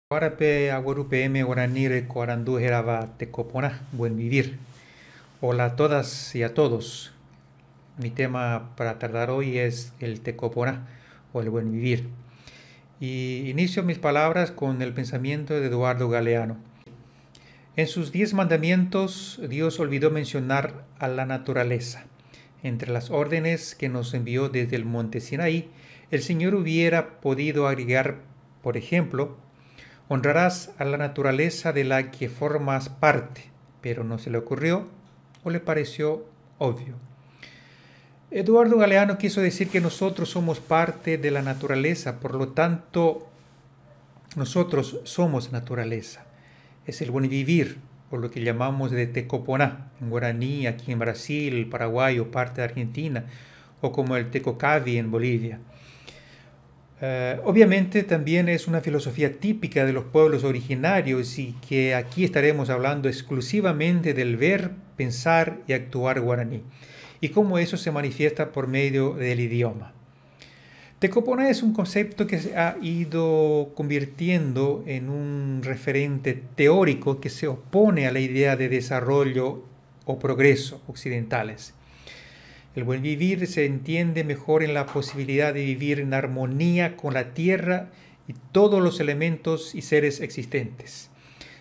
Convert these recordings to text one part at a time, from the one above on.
Guarape, Aguarupm, Guaranire, Coarandú, Jeraba, Tecopona, Buen Vivir. Hola a todas y a todos. Mi tema para tratar hoy es el Tecopona o el Buen Vivir. Y inicio mis palabras con el pensamiento de Eduardo Galeano. En sus 10 mandamientos, Dios olvidó mencionar a la naturaleza. Entre las órdenes que nos envió desde el monte Sinaí, el Señor hubiera podido agregar, por ejemplo, honrarás a la naturaleza de la que formas parte, pero no se le ocurrió o le pareció obvio. Eduardo Galeano quiso decir que nosotros somos parte de la naturaleza, por lo tanto, nosotros somos naturaleza. Es el buen vivir, o lo que llamamos de Tecoponá, en guaraní, aquí en Brasil, Paraguay o parte de Argentina, o como el Tecocavi en Bolivia. Obviamente también es una filosofía típica de los pueblos originarios y que aquí estaremos hablando exclusivamente del ver, pensar y actuar guaraní y cómo eso se manifiesta por medio del idioma. Tecopona es un concepto que se ha ido convirtiendo en un referente teórico que se opone a la idea de desarrollo o progreso occidentales. El buen vivir se entiende mejor en la posibilidad de vivir en armonía con la tierra y todos los elementos y seres existentes.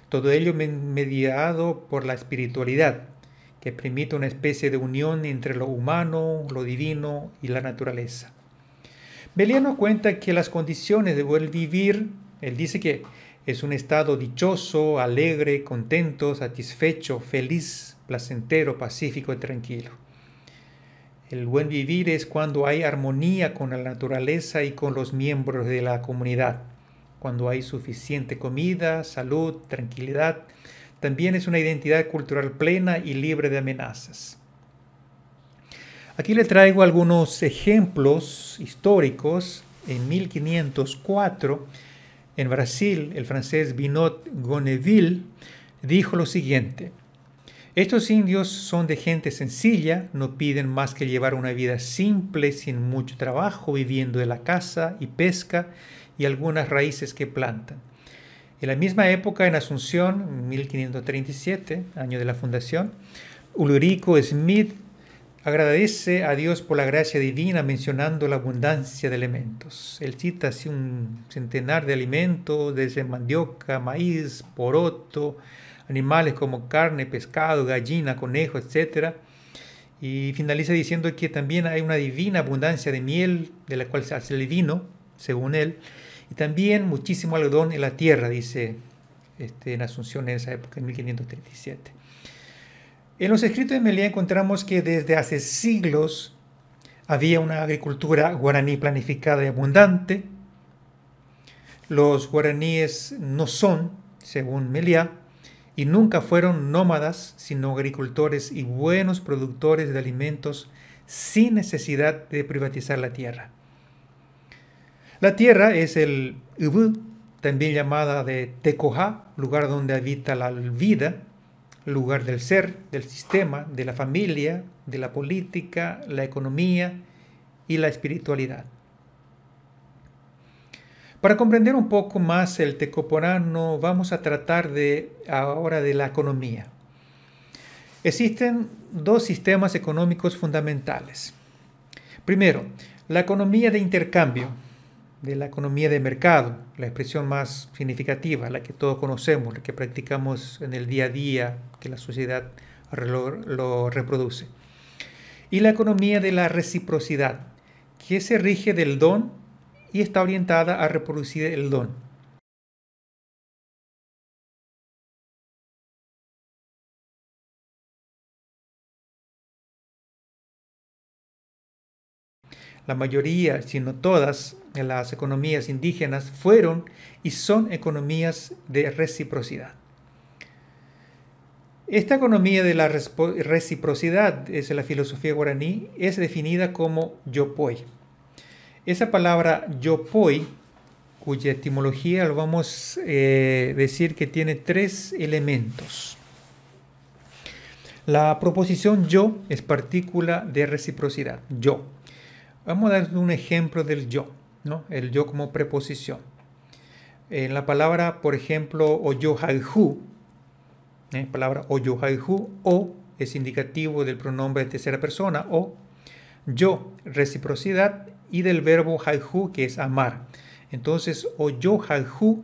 Todo ello mediado por la espiritualidad, que permite una especie de unión entre lo humano, lo divino y la naturaleza. Beliano cuenta que las condiciones de buen vivir, él dice que es un estado dichoso, alegre, contento, satisfecho, feliz, placentero, pacífico y tranquilo. El buen vivir es cuando hay armonía con la naturaleza y con los miembros de la comunidad, cuando hay suficiente comida, salud, tranquilidad. También es una identidad cultural plena y libre de amenazas. Aquí le traigo algunos ejemplos históricos. En 1504, en Brasil, el francés Binot Goneville dijo lo siguiente: estos indios son de gente sencilla, no piden más que llevar una vida simple, sin mucho trabajo, viviendo de la caza y pesca y algunas raíces que plantan. En la misma época, en Asunción, 1537, año de la fundación, Ulrico Smith agradece a Dios por la gracia divina mencionando la abundancia de elementos. Él cita así un centenar de alimentos, desde mandioca, maíz, poroto, animales como carne, pescado, gallina, conejo, etc. Y finaliza diciendo que también hay una divina abundancia de miel, de la cual se hace el vino, según él, y también muchísimo algodón en la tierra, dice en Asunción en esa época, en 1537. En los escritos de Meliá encontramos que desde hace siglos había una agricultura guaraní planificada y abundante. Los guaraníes no son, según Meliá, y nunca fueron nómadas, sino agricultores y buenos productores de alimentos sin necesidad de privatizar la tierra. La tierra es el Ubú, también llamada de Tecojá, lugar donde habita la vida, lugar del ser, del sistema, de la familia, de la política, la economía y la espiritualidad. Para comprender un poco más el tecoponano, vamos a tratar ahora de la economía. Existen dos sistemas económicos fundamentales. Primero, la economía de intercambio, de la economía de mercado, la expresión más significativa, la que todos conocemos, la que practicamos en el día a día, que la sociedad lo reproduce. Y la economía de la reciprocidad, que se rige del don y está orientada a reproducir el don. La mayoría, si no todas, de las economías indígenas fueron y son economías de reciprocidad. Esta economía de la reciprocidad, es la filosofía guaraní, es definida como yopoy. Esa palabra yopoy, cuya etimología lo vamos a decir que tiene 3 elementos. La proposición yo es partícula de reciprocidad, yo. Vamos a dar un ejemplo del yo, ¿no? El yo como preposición. En la palabra, por ejemplo, oyohaihu, palabra oyohaihu, o es indicativo del pronombre de tercera persona, o yo, reciprocidad, y del verbo haihu, que es amar. Entonces, oyohaihu,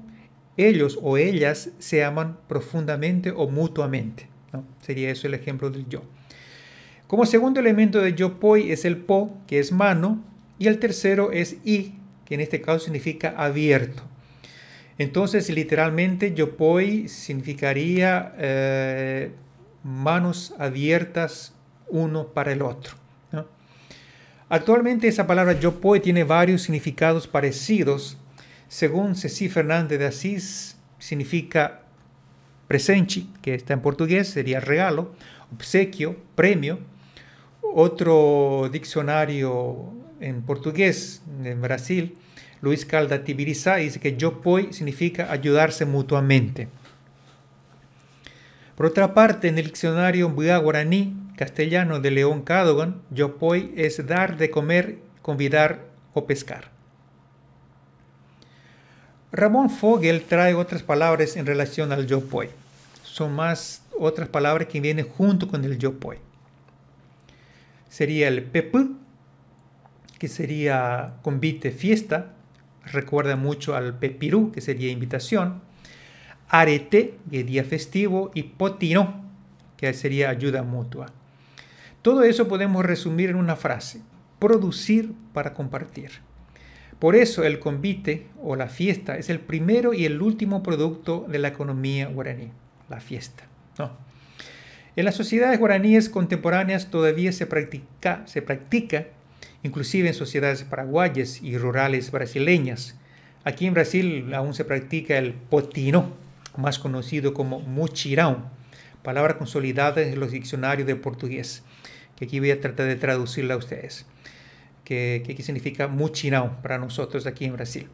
ellos o ellas se aman profundamente o mutuamente, ¿no? Sería eso el ejemplo del yo. Como segundo elemento de yopoi es el po, que es mano, y el tercero es i, que en este caso significa abierto. Entonces, literalmente, yopoi significaría manos abiertas uno para el otro, ¿no? Actualmente esa palabra yopoi tiene varios significados parecidos. Según Ceci Fernández de Asís, significa presente, que está en portugués, sería regalo, obsequio, premio. Otro diccionario en portugués, en Brasil, Luis Calda Tibiriçá, dice que yopoi significa ayudarse mutuamente. Por otra parte, en el diccionario Mbua Guaraní castellano de León Cadogan, yopoi es dar de comer, convidar o pescar. Ramón Fogel trae otras palabras en relación al yopoi. Son más otras palabras que vienen junto con el yopoi. Sería el pepu, que sería convite, fiesta. Recuerda mucho al pepirú, que sería invitación. Arete, que es día festivo. Y potino, que sería ayuda mutua. Todo eso podemos resumir en una frase: producir para compartir. Por eso el convite o la fiesta es el primero y el último producto de la economía guaraní, la fiesta, ¿no? En las sociedades guaraníes contemporáneas todavía se practica, inclusive en sociedades paraguayas y rurales brasileñas. Aquí en Brasil aún se practica el potino, más conocido como muchirão, palabra consolidada en los diccionarios de portugués, que aquí voy a tratar de traducirla a ustedes. Que aquí significa muchirão para nosotros aquí en Brasil.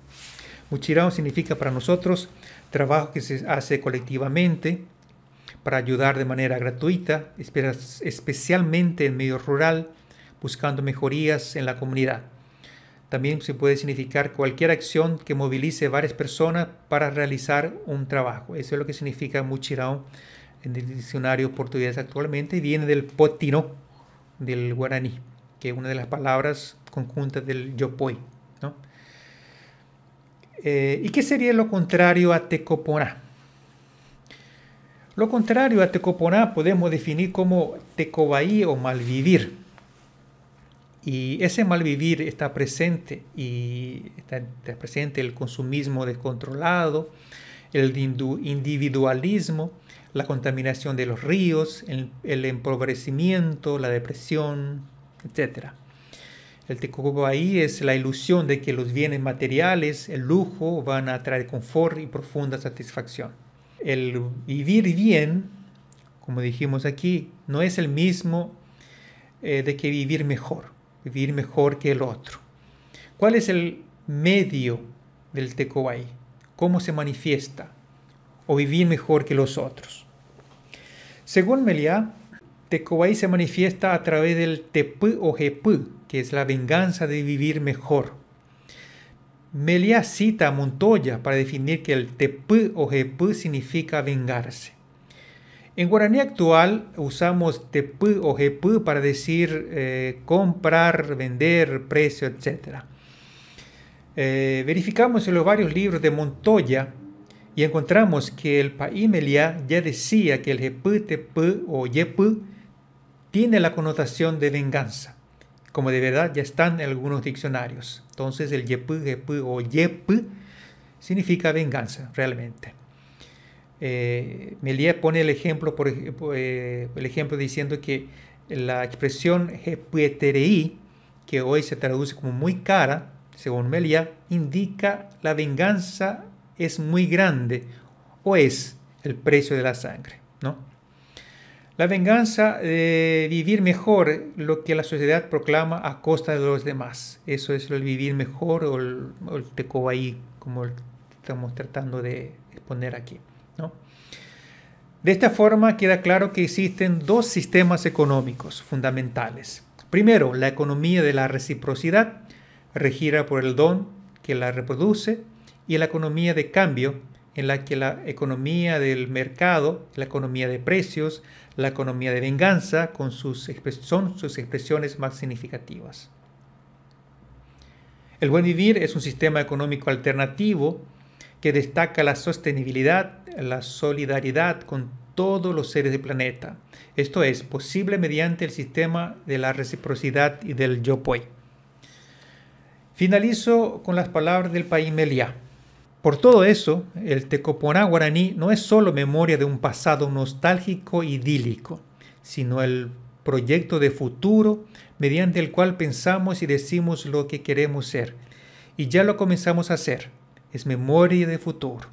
Muchirão significa para nosotros trabajo que se hace colectivamente para ayudar de manera gratuita, especialmente en medio rural, buscando mejorías en la comunidad. También se puede significar cualquier acción que movilice varias personas para realizar un trabajo. Eso es lo que significa muchirão en el diccionario portugués actualmente, y viene del potino, del guaraní, que es una de las palabras conjuntas del yopoi, ¿no? ¿Y qué sería lo contrario a tecoponá? Lo contrario a tecoponá podemos definir como tecobaí o malvivir. Y ese malvivir está presente, y está presente el consumismo descontrolado, el individualismo, la contaminación de los ríos, el empobrecimiento, la depresión, etc. El tecobaí es la ilusión de que los bienes materiales, el lujo, van a traer confort y profunda satisfacción. El vivir bien, como dijimos aquí, no es el mismo de que vivir mejor que el otro. ¿Cuál es el medio del tecobaí? ¿Cómo se manifiesta? O vivir mejor que los otros. Según Meliá, tecobaí se manifiesta a través del tepú o jepú, que es la venganza de vivir mejor. Meliá cita a Montoya para definir que el tepú o jepú significa vengarse. En guaraní actual usamos tepú o jepú para decir comprar, vender, precio, etc. Verificamos en los varios libros de Montoya y encontramos que el país Meliá ya decía que el jepú, tepú o yepú tiene la connotación de venganza, como de verdad ya están en algunos diccionarios. Entonces el yepú, jepú o yepú significa venganza realmente. Meliá pone el ejemplo, diciendo que la expresión jepueterei, que hoy se traduce como muy cara, según Meliá, indica la venganza es muy grande o es el precio de la sangre, ¿no? La venganza de vivir mejor, lo que la sociedad proclama a costa de los demás. Eso es el vivir mejor o el tecobaí, como estamos tratando de exponer aquí, ¿no? De esta forma queda claro que existen dos sistemas económicos fundamentales. Primero, la economía de la reciprocidad, regida por el don que la reproduce, y la economía de cambio, en la que la economía del mercado, la economía de precios, la economía de venganza son sus expresiones más significativas. El buen vivir es un sistema económico alternativo que destaca la sostenibilidad, la solidaridad con todos los seres del planeta. Esto es posible mediante el sistema de la reciprocidad y del Yopoi. Finalizo con las palabras del Pai Meliá. Por todo eso, el Tecoponá guaraní no es solo memoria de un pasado nostálgico e idílico, sino el proyecto de futuro mediante el cual pensamos y decimos lo que queremos ser. Y ya lo comenzamos a hacer. Es memoria de futuro.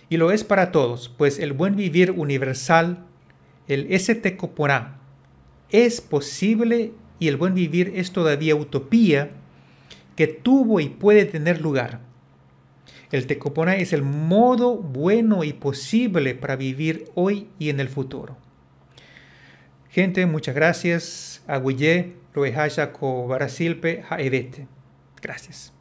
Y lo es para todos, pues el buen vivir universal, el Tecoponá, es posible y el buen vivir es todavía utopía que tuvo y puede tener lugar. El Tecoponá es el modo bueno y posible para vivir hoy y en el futuro. Gente, muchas gracias. Agüillé, Roehaya, Co Barasilpe, Jaevete. Gracias.